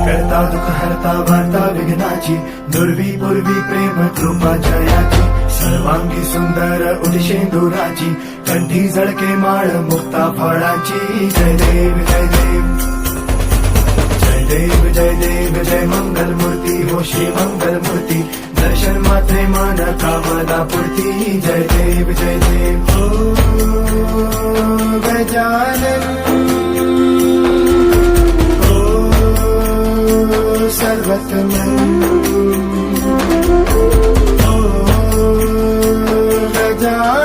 करता दुःख हरता वार्ता विघ्नाची, दुर्वी पूर्वी प्रेम कृपा जयाची, सर्वांगी सुंदर उदिशेंदुराची, कंठी झळके माळ मुक्ता फळाची. जय देव जय देव जय देव जय देव जय मंगल मूर्ती हो श्री मंगल मूर्ती, दर्शन मात्रे मन कामना पूर्ती. जय देव जय देव ओ गजानन ओ सर्वतमन ओ गजानन